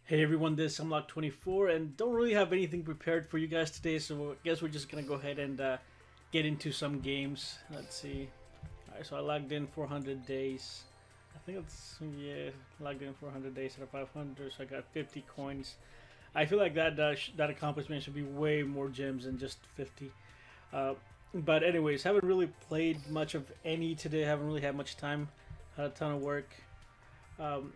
Hey everyone, this is Unlock24 and don't really have anything prepared for you guys today, so I guess we're just gonna go ahead and get into some games. Let's see. Alright, so I logged in 400 days. I think it's, yeah, logged in 400 days out of 500, so I got 50 coins. I feel like that accomplishment should be way more gems than just 50. But anyways, haven't really played much of any today, haven't really had much time, had a ton of work.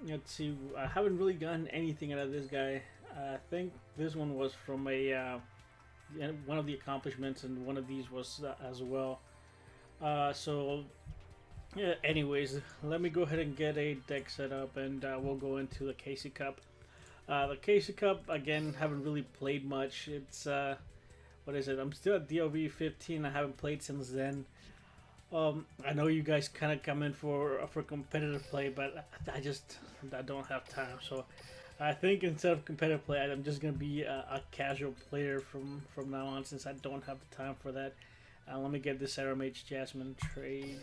Let's see, I haven't really gotten anything out of this guy. I think this one was from one of the accomplishments, and one of these was as well. So yeah, anyways, let me go ahead and get a deck set up, and we'll go into the Casey Cup. The Casey Cup, again, haven't really played much. It's what is it? I'm still at DLV 15. I haven't played since then. I know you guys kind of come in for competitive play, but I don't have time. So I think instead of competitive play, I'm just gonna be a casual player from now on, since I don't have the time for that. Let me get this Arrow Mage Jasmine trade.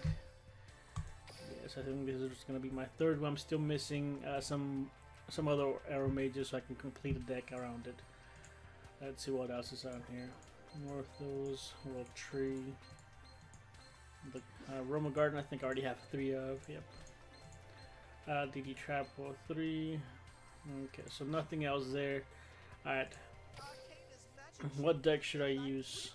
Yes, I think this is gonna be my third one. I'm still missing some other Arrow Mages, so I can complete a deck around it. Let's see what else is on here. Northos, World Tree. The Roma Garden, I think I already have 3 of. Yep. DD Trap 3. Okay, so nothing else there. Alright. What deck should I use?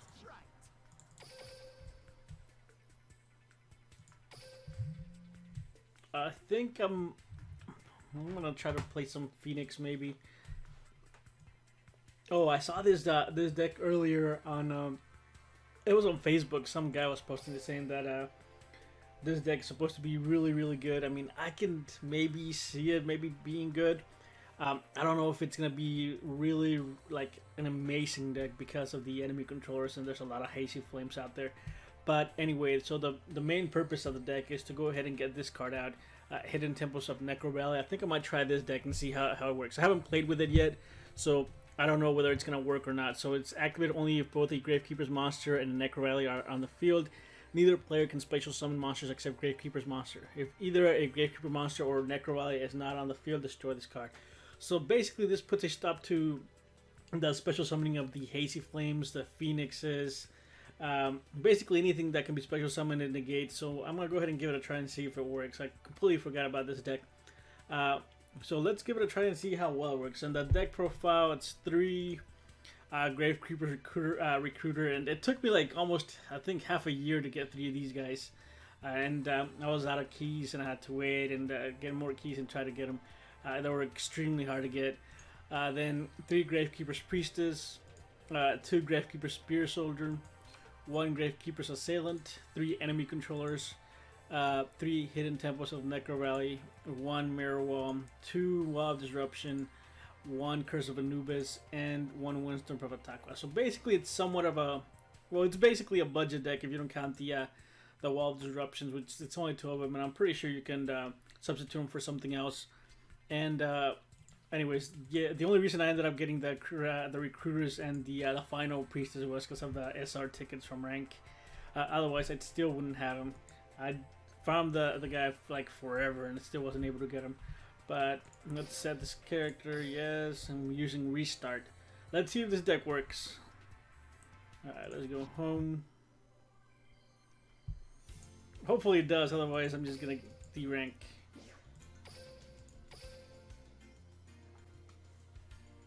I think I'm gonna try to play some Phoenix maybe. Oh, I saw this deck earlier on it was on Facebook. Some guy was posting it saying that this deck is supposed to be really good. I mean, I can maybe see it maybe being good. I don't know if it's gonna be really like an amazing deck because of the enemy controllers, and there's a lot of Hazy Flames out there. But anyway, so the main purpose of the deck is to go ahead and get this card out, Hidden Temples of Necrovalley. I think I might try this deck and see how it works. I haven't played with it yet, so I don't know whether it's going to work or not. So it's activated only if both a Gravekeepers monster and a necrovalley are on the field. Neither player can special summon monsters except Gravekeepers monster. If either a Gravekeeper monster or necrovalley is not on the field, destroy this card. So basically this puts a stop to the special summoning of the Hazy Flames, the Phoenixes, basically anything that can be special summoned and negate. So I'm going to go ahead and give it a try and see if it works. I completely forgot about this deck. So let's give it a try and see how well it works. And the deck profile, it's 3 Gravekeepers Recruiter, and it took me like almost, I think, half a year to get 3 of these guys. And I was out of keys, and I had to wait and get more keys and try to get them. They were extremely hard to get. Then 3 Gravekeepers Priestess, 2 Gravekeepers Spear Soldier, 1 Gravekeepers Assailant, 3 Enemy Controllers, 3 Hidden Temples of Necrovalley, 1 Mirror Wall, 2 Wall of Disruption, 1 Curse of Anubis, and 1 Windstorm of Atakwa. So basically it's somewhat of a, well, it's basically a budget deck if you don't count the Wall of Disruptions, which it's only 2 of them, and I'm pretty sure you can substitute them for something else. And anyways, yeah, the only reason I ended up getting the Recruiters and the final Priestess was because of the SR tickets from rank. Otherwise I still wouldn't have them. I found the guy like forever and still wasn't able to get him. But let's set this character, yes, and we're using Restart. Let's see if this deck works. Alright, let's go home. Hopefully it does, otherwise I'm just gonna D-rank.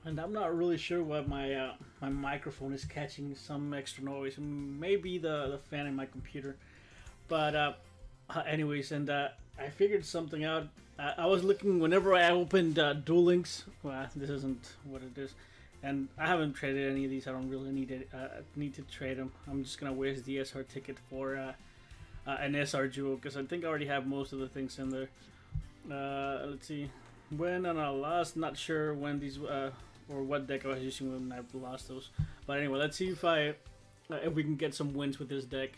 And I'm not really sure why my my microphone is catching some extra noise. Maybe the fan in my computer. But anyways, and I figured something out. I was looking whenever I opened Duel Links. Well, this isn't what it is, and I haven't traded any of these. I don't really need to trade them. I'm just gonna waste the SR ticket for an SR jewel, because I think I already have most of the things in there. Let's see. When on a lost, not sure when these or what deck I was using when I lost those. But anyway, let's see if we can get some wins with this deck.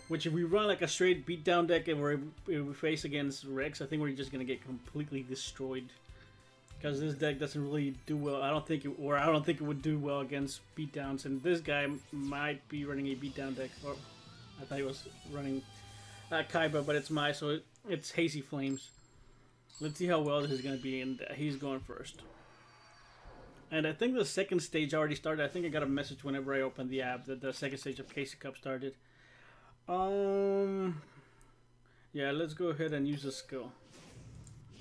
Which, if we run like a straight beatdown deck and we face against Rex, I think we're just gonna get completely destroyed. Because this deck doesn't really do well. I don't think it would do well against beatdowns. And this guy might be running a beatdown deck. Or I thought he was running Kaiba, but it's it's Hazy Flames. Let's see how well this is gonna be, and he's going first. And I think the second stage already started. I think I got a message whenever I opened the app that the second stage of Casey Cup started. Yeah, let's go ahead and use the skill.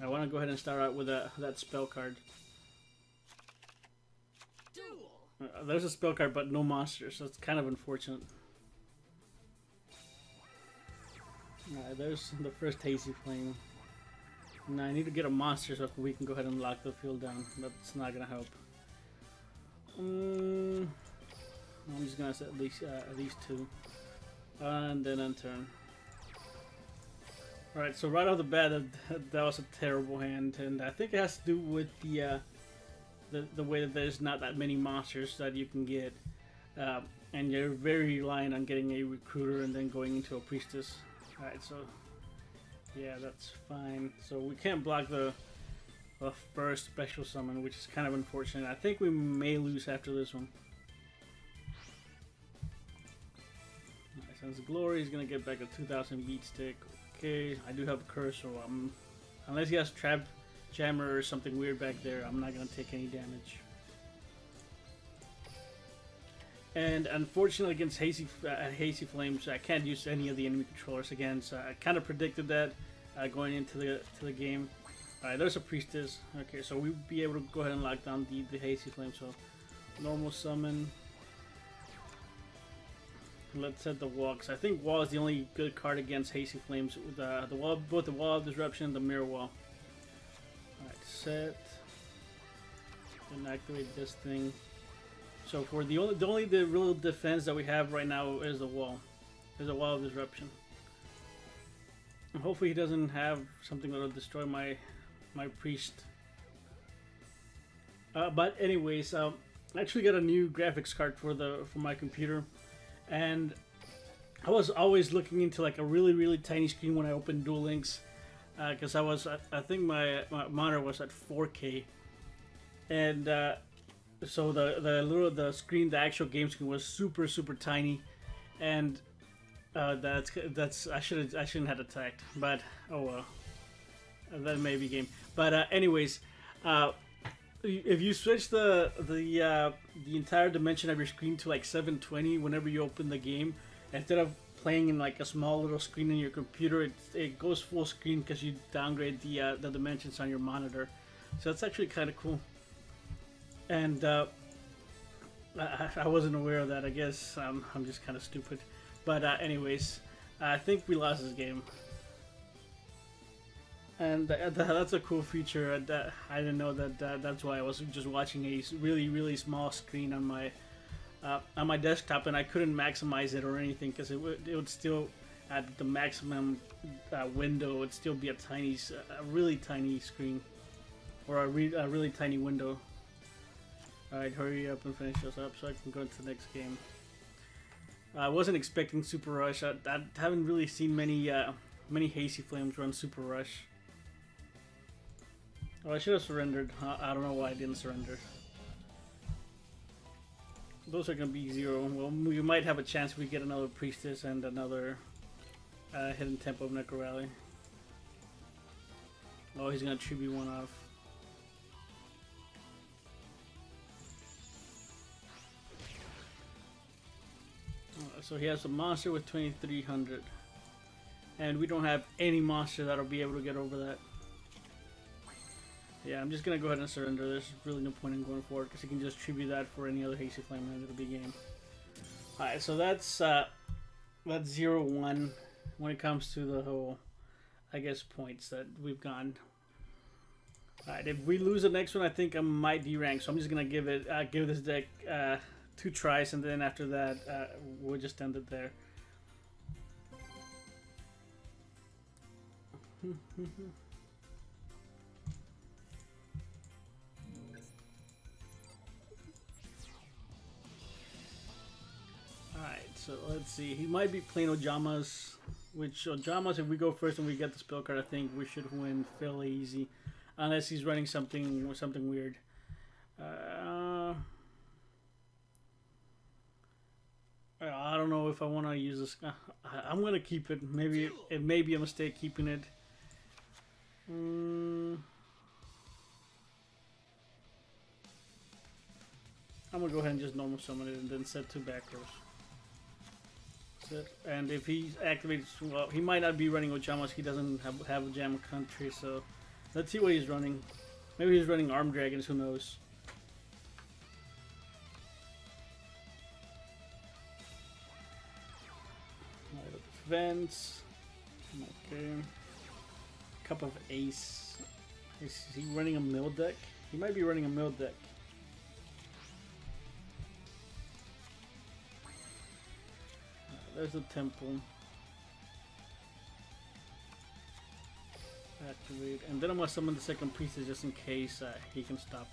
I want to go ahead and start out with that spell card. There's a spell card, but no monsters, so it's kind of unfortunate. Alright, there's the first Hazy Flame. Now I need to get a monster so we can go ahead and lock the field down. That's not gonna help. I'm just gonna set at least two, and then unturn. All right, so right off the bat, that was a terrible hand, and I think it has to do with the way that there's not that many monsters that you can get, and you're very reliant on getting a recruiter and then going into a priestess. All right, so yeah, that's fine. So we can't block the first special summon, which is kind of unfortunate. I think we may lose after this one. Alright, Sons of Glory is gonna get back a 2000 beat stick. Okay, I do have a curse, so unless he has Trap Jammer or something weird back there, I'm not gonna take any damage. And unfortunately against Hazy Flames, I can't use any of the enemy controllers again, so I kind of predicted that going into the game. Alright, there's a priestess. Okay, so we'll be able to go ahead and lock down the Hazy Flame. So, normal summon. Let's set the wall, because I think wall is the only good card against Hazy Flames. With the wall, both the wall of disruption and the mirror wall. Alright, set. Then activate this thing. So for the real defense that we have right now is the wall. There's a wall of disruption. And hopefully he doesn't have something that'll destroy my priest. But anyways, I actually got a new graphics card for my computer, and I was always looking into like a really tiny screen when I opened Duel Links, because I think my monitor was at 4K, and so the screen, the actual game screen, was super tiny, and that's I shouldn't have attacked, but oh well. That may be game, but anyways, if you switch the entire dimension of your screen to like 720 whenever you open the game, instead of playing in like a small little screen in your computer, it goes full screen because you downgrade the dimensions on your monitor. So that's actually kind of cool. And I wasn't aware of that. I guess I'm just kind of stupid. But anyways, I think we lost this game. And that's a cool feature. I didn't know that. That's why I was just watching a really small screen on my desktop, and I couldn't maximize it or anything because it would still, at the maximum window, it would still be a really tiny screen, or a really tiny window. All right, hurry up and finish this up so I can go to the next game. I wasn't expecting Super Rush. I haven't really seen many Hazy Flames run Super Rush. Oh, I should have surrendered. I don't know why I didn't surrender. Those are going to be 0. Well, we might have a chance if we get another Priestess and another Hidden Tempo of necrovalley. Oh, he's going to tribute one off. So he has a monster with 2300. And we don't have any monster that'll be able to get over that. Yeah, I'm just gonna go ahead and surrender. There's really no point in going forward because he can just tribute that for any other Hazy Flame and it'll be game. Alright, so that's 0-1 when it comes to the whole, I guess, points that we've gotten. Alright, if we lose the next one, I think I might derank. So I'm just gonna give this deck 2 tries, and then after that, we'll just end it there. Alright, so let's see. He might be playing Ojamas, which Ojamas, if we go first and we get the spell card, I think we should win fairly easy. Unless he's running something weird. I don't know if I want to use this. I'm going to keep it. Maybe it may be a mistake keeping it. I'm gonna go ahead and just normal summon it and then set 2 back rows. And if he activates, well, he might not be running Ochamas. He doesn't have a Jam Country, so let's see what he's running. Maybe he's running Armed Dragons, who knows. Defense. Okay. Cup of Ace. Is he running a mill deck? He might be running a mill deck. There's the temple. Activate. And then I'm going to summon the second priestess just in case he can stop.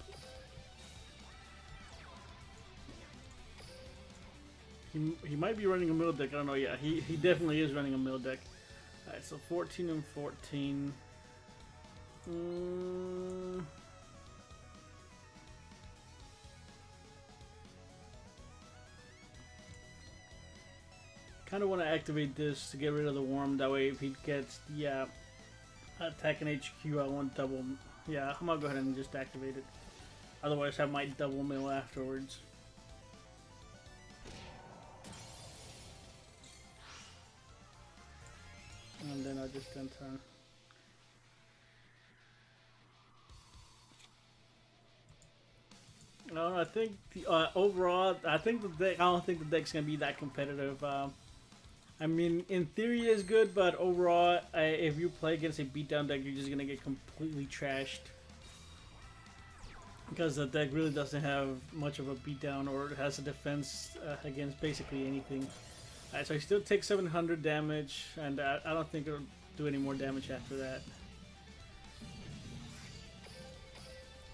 He might be running a middle deck. I don't know. Yeah, he definitely is running a middle deck. Alright, so 14 and 14. Kind of want to activate this to get rid of the worm. That way, if he gets the attack in HQ, I won't double. Yeah, I'm gonna go ahead and just activate it. Otherwise, I might double mill afterwards. And then I'll just end turn. I think overall, I think the deck. I don't think the deck's gonna be that competitive. I mean, in theory, it's good, but overall, if you play against a beatdown deck, you're just gonna get completely trashed because the deck really doesn't have much of a beatdown, or it has a defense against basically anything. So I still take 700 damage, and I don't think it'll do any more damage after that.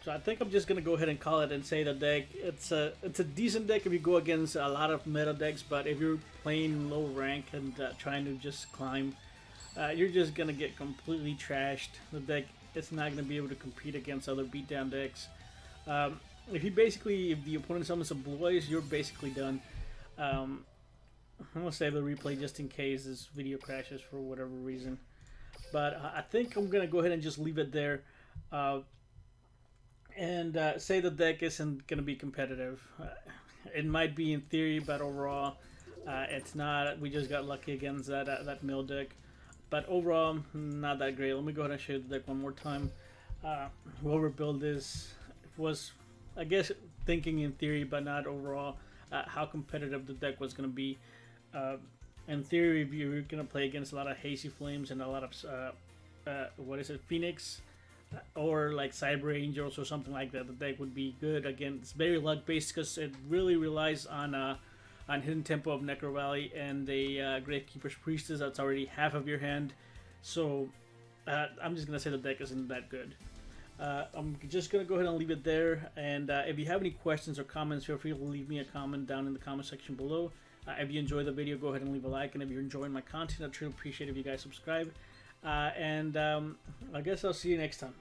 So I think I'm just gonna go ahead and call it and say the deck. It's a decent deck if you go against a lot of meta decks, but if you're playing low rank and trying to just climb, you're just gonna get completely trashed. The deck it's not gonna be able to compete against other beatdown decks. If the opponent summons a Blue Eyes, you're basically done. I'm gonna save the replay just in case this video crashes for whatever reason. But I think I'm gonna go ahead and just leave it there. And say the deck isn't going to be competitive. It might be in theory, but overall, it's not. We just got lucky against that mill deck. But overall, not that great. Let me go ahead and show you the deck one more time. Whoever built this was, I guess, thinking in theory, but not overall, how competitive the deck was going to be. In theory, if you're going to play against a lot of Hazy Flames and a lot of, Phoenix, or like Cyber Angels or something like that, the deck would be good. Again, it's very luck based because it really relies on Hidden Tempo of necrovalley and the Gravekeepers Priestess. That's already half of your hand, so I'm just gonna say the deck isn't that good. I'm just gonna go ahead and leave it there, and if you have any questions or comments, feel free to leave me a comment down in the comment section below. If you enjoyed the video, go ahead and leave a like, and if you're enjoying my content, I'd truly appreciate if you guys subscribe. I guess I'll see you next time.